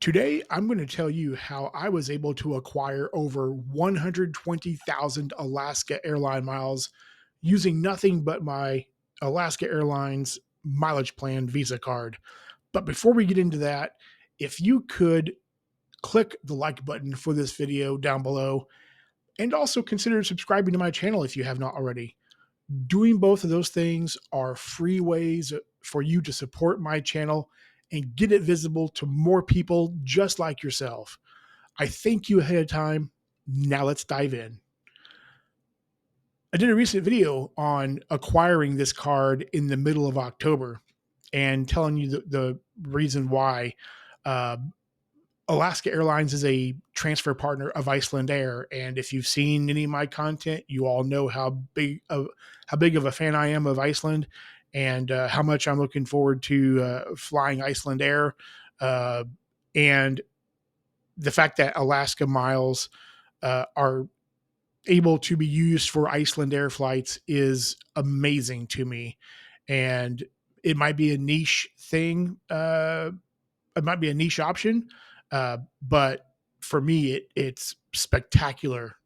Today, I'm going to tell you how I was able to acquire over 120,000 Alaska Airline miles using nothing but my Alaska Airlines mileage plan Visa card. But before we get into that, if you could click the like button for this video down below and also consider subscribing to my channel if you have not already. Doing both of those things are free ways for you to support my channel and get it visible to more people just like yourself. I thank you ahead of time. Now let's dive in. I did a recent video on acquiring this card in the middle of October and telling you the reason why. Uh, Alaska Airlines is a transfer partner of Iceland Air, and if you've seen any of my content, you all know how big of a fan I am of Iceland, and how much I'm looking forward to flying Iceland Air, uh, and the fact that Alaska miles are able to be used for Iceland Air flights is amazing to me, and it might be a niche thing. It might be a niche option, but for me, it's spectacular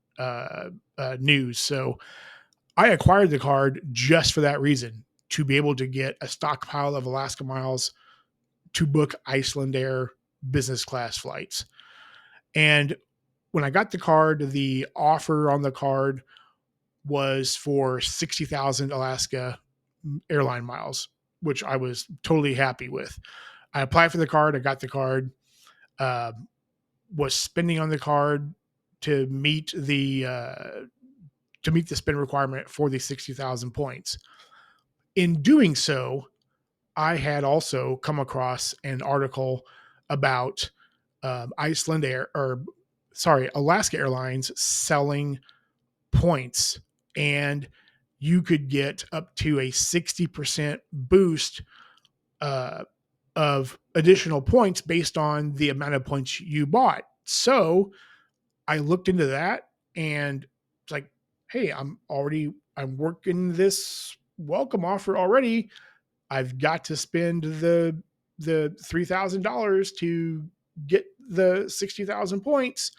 news. So I acquired the card just for that reason, to be able to get a stockpile of Alaska miles to book Iceland Air business class flights. And when I got the card, the offer on the card was for 60,000 Alaska airline miles, which I was totally happy with. I applied for the card. I got the card. Uh, was spending on the card to meet the spend requirement for the 60,000 points. In doing so, I had also come across an article about Iceland Air, or sorry, Alaska Airlines selling points, and you could get up to a 60% boost uh, of additional points based on the amount of points you bought. So I looked into that and it's like, hey, I'm working this welcome offer already. I've got to spend the $3,000 to get the 60,000 points.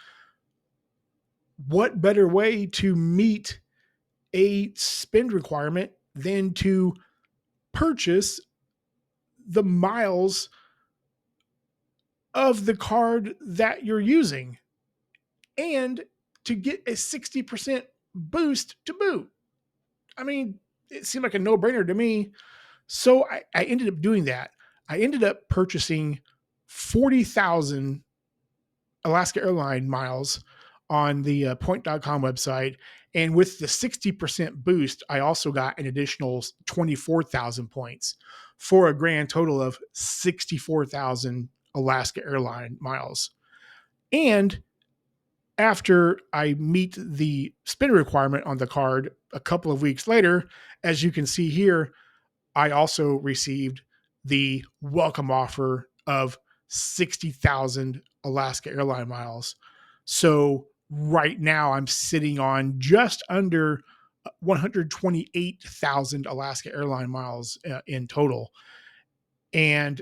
What better way to meet a spend requirement than to purchase the miles of the card that you're using and to get a 60% boost to boot? I mean, it seemed like a no brainer to me. So I ended up doing that. I ended up purchasing 40,000 Alaska Airline miles on the point.com website. And with the 60% boost, I also got an additional 24,000 points for a grand total of 64,000 Alaska Airline miles. And after I meet the spin requirement on the card a couple of weeks later, as you can see here, I also received the welcome offer of 60,000 Alaska Airline miles. So right now I'm sitting on just under 128,000 Alaska Airline miles in total. And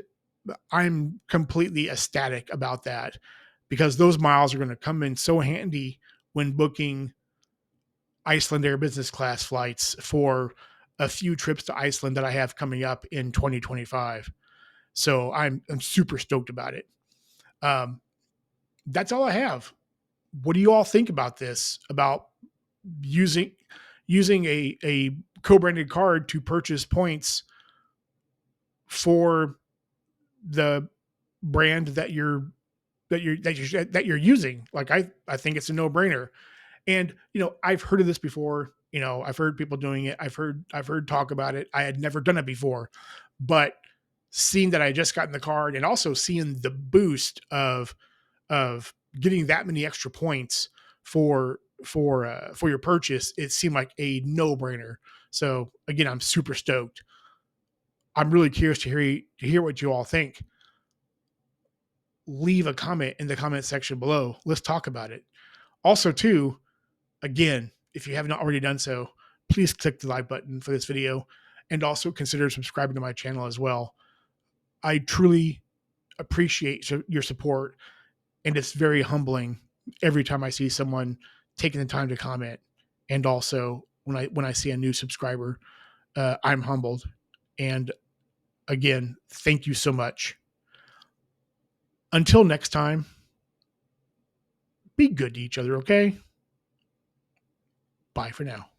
I'm completely ecstatic about that because those miles are going to come in so handy when booking Iceland Air business class flights for a few trips to Iceland that I have coming up in 2025. So I'm super stoked about it. Um, that's all I have. What do you all think about this? About using a co-branded card to purchase points for the brand that you're using? Like I think it's a no-brainer. And I've heard of this before. I've heard people doing it. I've heard talk about it. I had never done it before, but seeing that I just got in the card and also seeing the boost of getting that many extra points for your purchase, it seemed like a no brainer. So again, I'm super stoked. I'm really curious to hear what you all think. Leave a comment in the comment section below. Let's talk about it. Also, too, again, if you have not already done so, please click the like button for this video and also consider subscribing to my channel as well. I truly appreciate your support, and it's very humbling every time I see someone taking the time to comment. And also when I see a new subscriber, I'm humbled. And again, thank you so much. Until next time, be good to each other, okay? Bye for now.